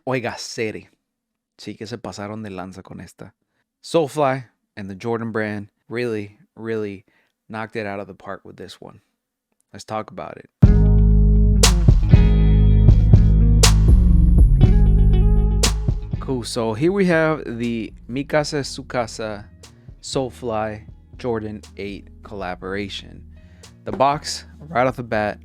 Oiga, serie. Sí que se pasaron de lanza con esta. SoleFly and the Jordan brand really, really knocked it out of the park with this one. Let's talk about it. Cool. So here we have the Mi Casa Su Casa SoleFly Jordan 8 collaboration. The box, right off the bat,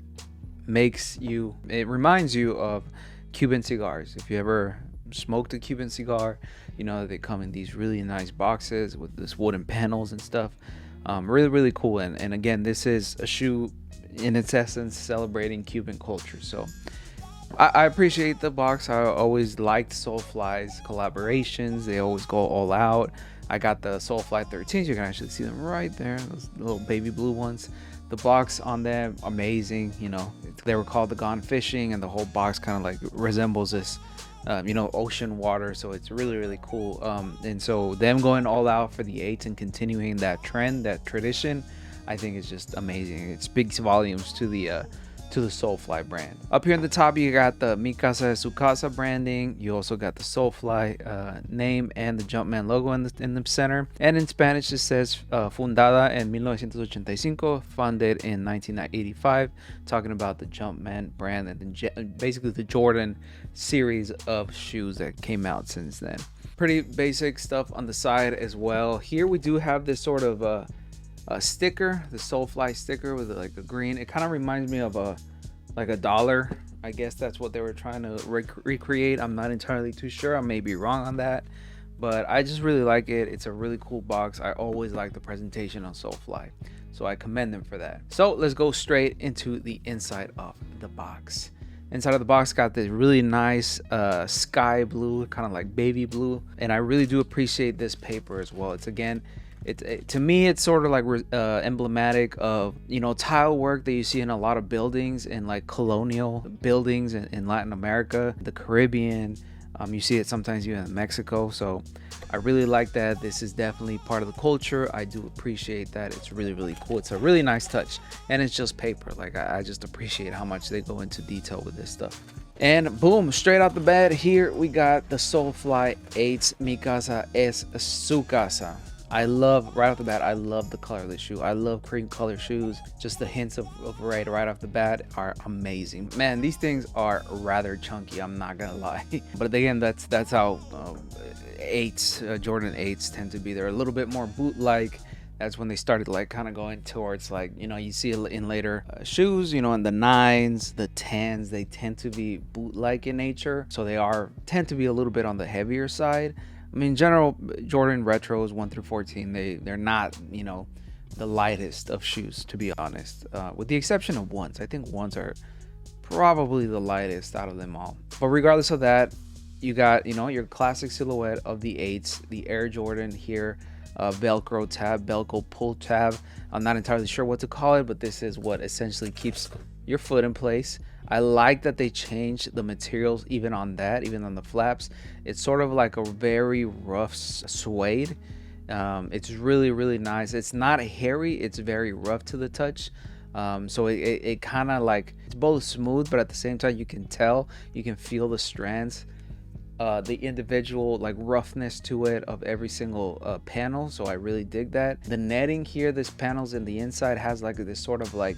it reminds you of Cuban cigars. If you ever smoked a Cuban cigar, you know they come in these really nice boxes with this wooden panels and stuff. Really, really cool. And again, this is a shoe in its essence celebrating Cuban culture. So I appreciate the box. I always liked SoleFly's collaborations. They always go all out. I got the SoleFly 13s. You can actually see them right there, those little baby blue ones. The box on them, amazing. You know, they were called the Gone Fishing, and the whole box kind of like resembles this, ocean water. So it's really, really cool. And so them going all out for the eights and continuing that trend, that tradition, I think is just amazing. It speaks volumes to the SoleFly brand. Up here in the top, you got the Mi Casa Su Casa branding. You also got the SoleFly name and the Jumpman logo in the center. And in Spanish, it says Fundada en 1985, founded in 1985, talking about the Jumpman brand and basically the Jordan series of shoes that came out since then. Pretty basic stuff on the side as well. Here we do have this sort of a sticker, the SoleFly sticker with like a green. It kind of reminds me of a dollar. I guess that's what they were trying to recreate. I'm not entirely too sure. I may be wrong on that, but I just really like it. It's a really cool box. I always like the presentation on SoleFly, so I commend them for that. So let's go straight into the inside of the box. Inside of the box got this really nice sky blue, kind of like baby blue, and I really do appreciate this paper as well. To me, it's sort of like emblematic of, tile work that you see in a lot of buildings, in like colonial buildings in Latin America, the Caribbean. You see it sometimes even in Mexico. So I really like that. This is definitely part of the culture. I do appreciate that. It's really, really cool. It's a really nice touch, and it's just paper. Like I just appreciate how much they go into detail with this stuff. And boom, straight out the bat, here we got the SoleFly 8 Mi Casa es Su Casa. I love, right off the bat, I love the color of the shoe. I love cream color shoes. Just the hints of red right off the bat are amazing. Man, these things are rather chunky, I'm not gonna lie. But again, that's how Jordan 8s tend to be. They're a little bit more boot-like. That's when they started like kind of going towards like, you see in later shoes, in the 9s, the 10s, they tend to be boot-like in nature. So they tend to be a little bit on the heavier side. I mean, in general, Jordan retros 1 through 14, they're not, the lightest of shoes, to be honest, with the exception of ones. I think ones are probably the lightest out of them all. But regardless of that, you got, your classic silhouette of the 8s, the Air Jordan here, Velcro tab, Velcro pull tab. I'm not entirely sure what to call it, but this is what essentially keeps your foot in place. I like that they changed the materials even on the flaps. It's sort of like a very rough suede. It's really, really nice. It's not hairy, it's very rough to the touch. So it kind of like, it's both smooth, but at the same time you can feel the strands, the individual like roughness to it of every single panel. So I really dig that. The netting here, this panels in the inside has like this sort of like,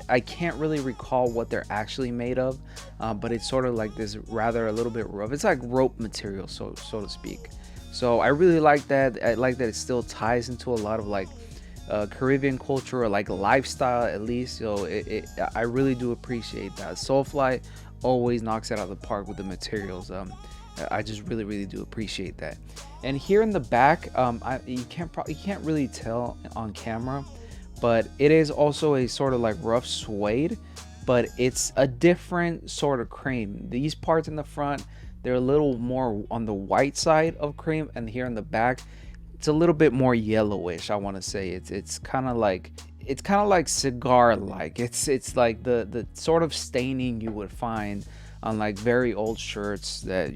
I can't really recall what they're actually made of, but it's sort of like this rather a little bit rough. It's like rope material, so to speak. So I really like that. I like that it still ties into a lot of like Caribbean culture, or like lifestyle at least. So I really do appreciate that. SoleFly always knocks it out of the park with the materials. I just really, really do appreciate that. And here in the back, you can't really tell on camera, but it is also a sort of like rough suede, but it's a different sort of cream. These parts in the front, they're a little more on the white side of cream, and here in the back, it's a little bit more yellowish. I want to say it's kind of like cigar like. It's like the sort of staining you would find on like very old shirts that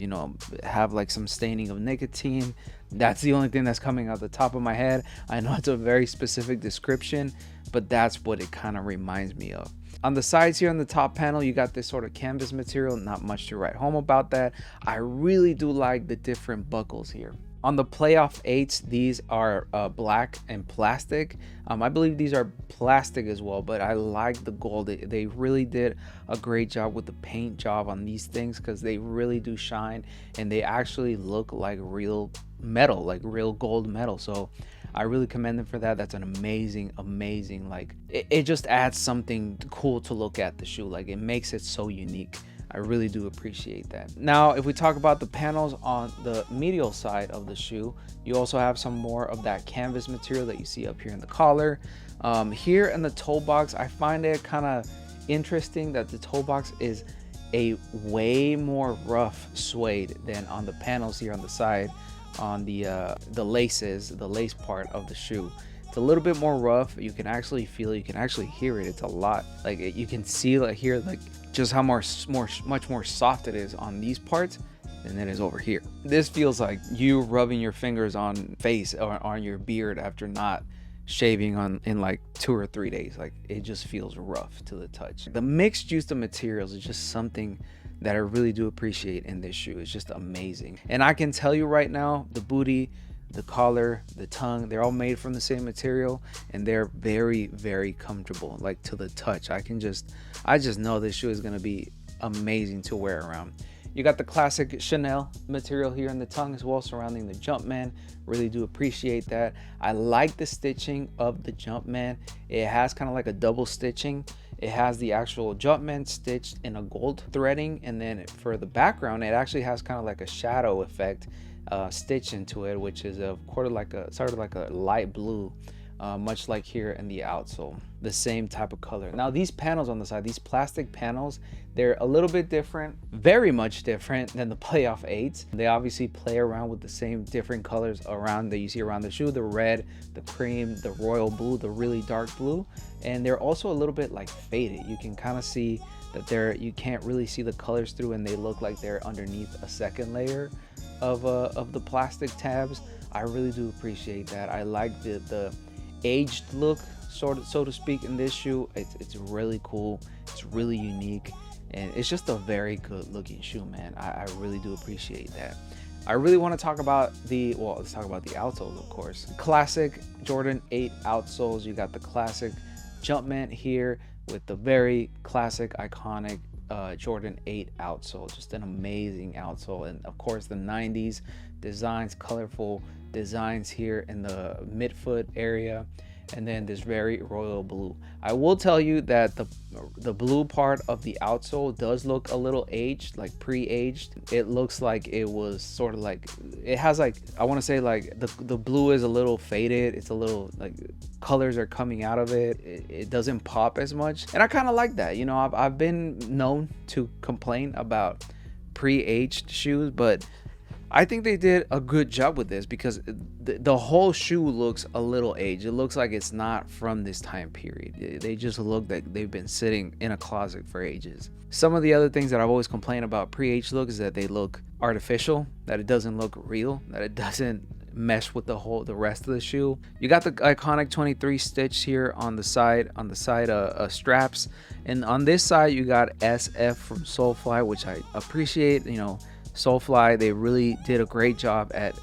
have like some staining of nicotine. That's the only thing that's coming out the top of my head. I know it's a very specific description, but that's what it kind of reminds me of. On the sides here on the top panel, you got this sort of canvas material. Not much to write home about that. I really do like the different buckles here. On the playoff 8s, these are black and plastic. I believe these are plastic as well, but I like the gold. They really did a great job with the paint job on these things, because they really do shine and they actually look like real metal, like real gold metal. So I really commend them for that. That's an amazing, like it just adds something cool to look at the shoe. Like, it makes it so unique. I really do appreciate that. Now, if we talk about the panels on the medial side of the shoe, you also have some more of that canvas material that you see up here in the collar. Here in the toe box, I find it kind of interesting that the toe box is a way more rough suede than on the panels here on the side, on the laces, the lace part of the shoe. It's a little bit more rough. You can actually feel it. You can actually hear it. It's a lot. Like, you can see, like, here, like, just how much more soft it is on these parts than it is over here. This feels like you rubbing your fingers on face or on your beard after not shaving in like 2 or 3 days. Like, it just feels rough to the touch. The mixed use of materials is just something that I really do appreciate in this shoe. It's just amazing. And I can tell you right now, the booty, the collar, the tongue, they're all made from the same material, and they're very, very comfortable, like, to the touch. I just know this shoe is going to be amazing to wear around. You got the classic Chanel material here in the tongue as well, surrounding the Jumpman. Really do appreciate that. I like the stitching of the Jumpman. It has kind of like a double stitching. It has the actual Jumpman stitched in a gold threading, and then for the background, it actually has kind of like a shadow effect stitch into it, which is sort of like a light blue, much like here in the outsole, the same type of color. Now, these panels on the side, these plastic panels, they're a little bit different, very much different than the playoff 8s. They obviously play around with the same different colors around that you see around the shoe: the red, the cream, the royal blue, the really dark blue, and they're also a little bit like faded. You can kind of see that you can't really see the colors through, and they look like they're underneath a second layer of the plastic tabs. I really do appreciate that. I like the aged look, so to speak, in this shoe. It's really cool. It's really unique, and it's just a very good looking shoe, man. I really do appreciate that. I really want to talk about let's talk about the outsoles, of course. Classic Jordan 8 outsoles. You got the classic Jumpman here with the very classic, iconic Jordan 8 outsole. Just an amazing outsole. And of course, the 90s designs, colorful designs here in the midfoot area, and then this very royal blue. I will tell you that the blue part of the outsole does look a little aged, like pre-aged. It looks like it was sort of like, it has like, I want to say like the blue is a little faded. It's a little like colors are coming out of it. It doesn't pop as much, and I kind of like that. You know, I've been known to complain about pre-aged shoes, but I think they did a good job with this, because the whole shoe looks a little aged. It looks like it's not from this time period. They just look like they've been sitting in a closet for ages. Some of the other things that I've always complained about pre-aged look is that they look artificial, that it doesn't look real, that it doesn't mesh with the rest of the shoe. You got the iconic 23 stitch here on the side straps, and on this side you got SF from SoleFly, which I appreciate. You know, SoleFly, they really did a great job at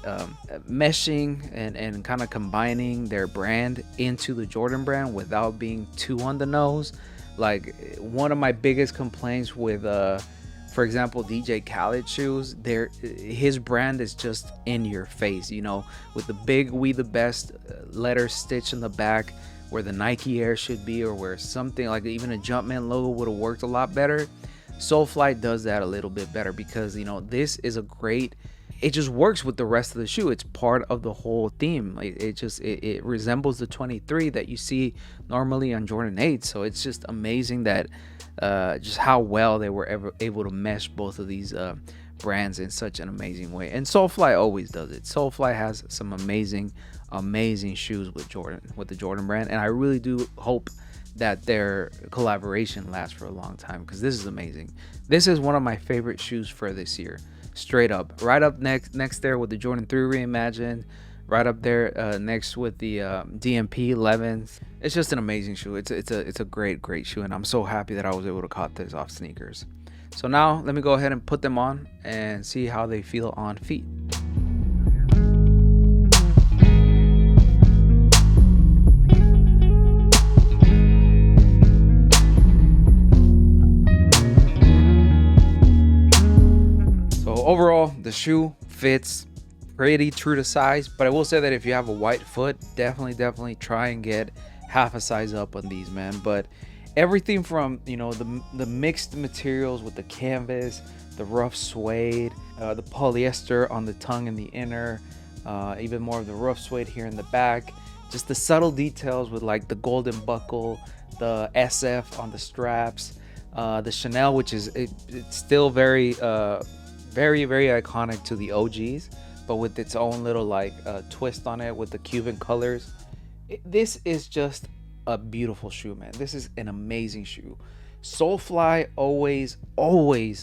meshing and kind of combining their brand into the Jordan brand without being too on the nose. Like, one of my biggest complaints with for example, DJ Khaled shoes, his brand is just in your face, you know, with the big "We the Best" letter stitch in the back where the Nike Air should be, or where something like even a Jumpman logo would have worked a lot better. SoleFly does that a little bit better, because, you know, this is it just works with the rest of the shoe. It's part of the whole theme. Like, it resembles the 23 that you see normally on Jordan 8. So it's just amazing that just how well they were able to mesh both of these brands in such an amazing way. And SoleFly always does it. SoleFly has some amazing shoes with the Jordan brand, and I really do hope that their collaboration lasts for a long time, because this is amazing. This is one of my favorite shoes for this year, straight up. Right up next there with the Jordan 3 Reimagined, right up there next with the DMP 11s. It's just an amazing shoe. It's a great shoe, and I'm so happy that I was able to cop this off Sneakers. So now let me go ahead and put them on and see how they feel on feet. So overall, the shoe fits pretty true to size, but I will say that if you have a white foot, definitely try and get half a size up on these, man. But everything from, you know, the mixed materials with the canvas, the rough suede, the polyester on the tongue and the inner, even more of the rough suede here in the back, just the subtle details with like the golden buckle, the SF on the straps, the Chanel, which is it's still very iconic to the OGs, but with its own little like twist on it with the Cuban colors. This is just a beautiful shoe, man. This is an amazing shoe. SoleFly always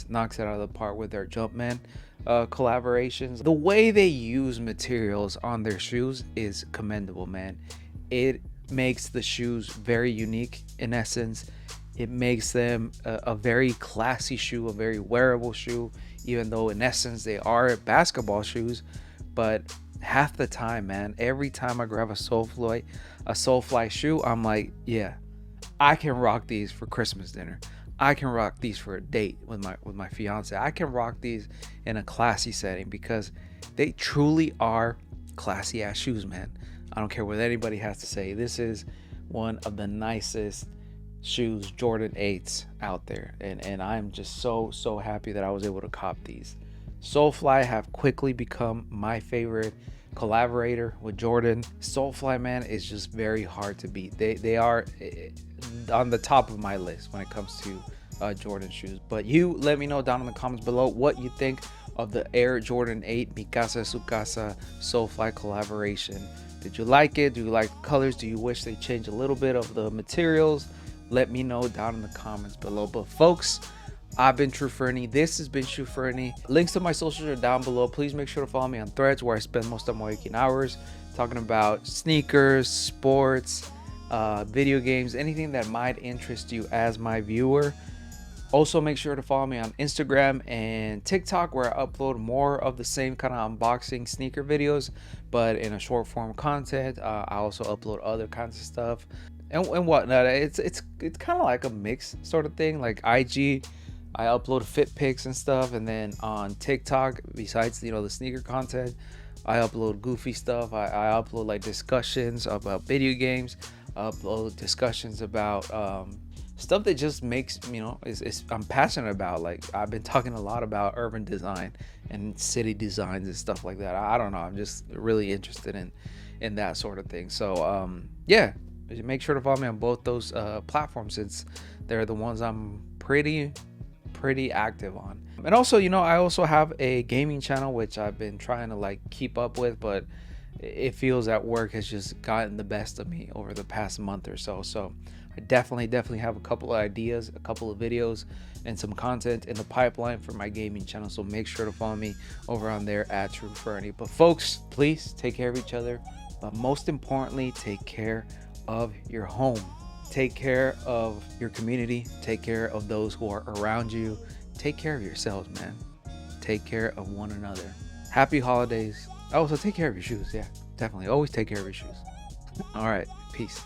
knocks it out of the park with their Jumpman collaborations. The way they use materials on their shoes is commendable, man. It makes the shoes very unique in essence. It makes them a very classy shoe, a very wearable shoe, even though in essence they are basketball shoes. But half the time, man, every time I grab a SoleFly shoe, I'm like, yeah, I can rock these for Christmas dinner. I can rock these for a date with my fiance. I can rock these in a classy setting because they truly are classy ass shoes, man. I don't care what anybody has to say. This is one of the nicest shoes, Jordan 8s out there, and I'm just so happy that I was able to cop these. SoleFly have quickly become my favorite collaborator with Jordan. SoleFly, man, is just very hard to beat. They are on the top of my list when it comes to Jordan shoes. But you let me know down in the comments below what you think of the Air Jordan 8 Mi Casa Su Casa SoleFly collaboration. Did you like it? Do you like the colors? Do you wish they changed a little bit of the materials? Let me know down in the comments below. But folks, I've been True Fernie. This has been True Fernie. Links to my socials are down below. Please make sure to follow me on Threads, where I spend most of my waking hours talking about sneakers, sports, video games, anything that might interest you as my viewer. Also, make sure to follow me on Instagram and TikTok, where I upload more of the same kind of unboxing sneaker videos, but in a short form content. I also upload other kinds of stuff and whatnot. It's kind of like a mix sort of thing. Like IG, I upload fit pics and stuff, and then on TikTok, besides the sneaker content, I upload goofy stuff. I upload like discussions about video games. I upload discussions about stuff that just makes I'm passionate about. Like I've been talking a lot about urban design and city designs and stuff like that. I don't know, I'm just really interested in that sort of thing. So yeah, make sure to follow me on both those platforms, since they're the ones I'm pretty active on. And also, I also have a gaming channel which I've been trying to like keep up with, but it feels that work has just gotten the best of me over the past month or so. So I definitely have a couple of ideas, a couple of videos, and some content in the pipeline for my gaming channel. So make sure to follow me over on there at True Fernie. But folks, please take care of each other, but most importantly, take care of your home. Take care of your community. Take care of those who are around you. Take care of yourselves, man. Take care of one another. Happy holidays. Also, take care of your shoes. Yeah, definitely. Always take care of your shoes. All right. Peace.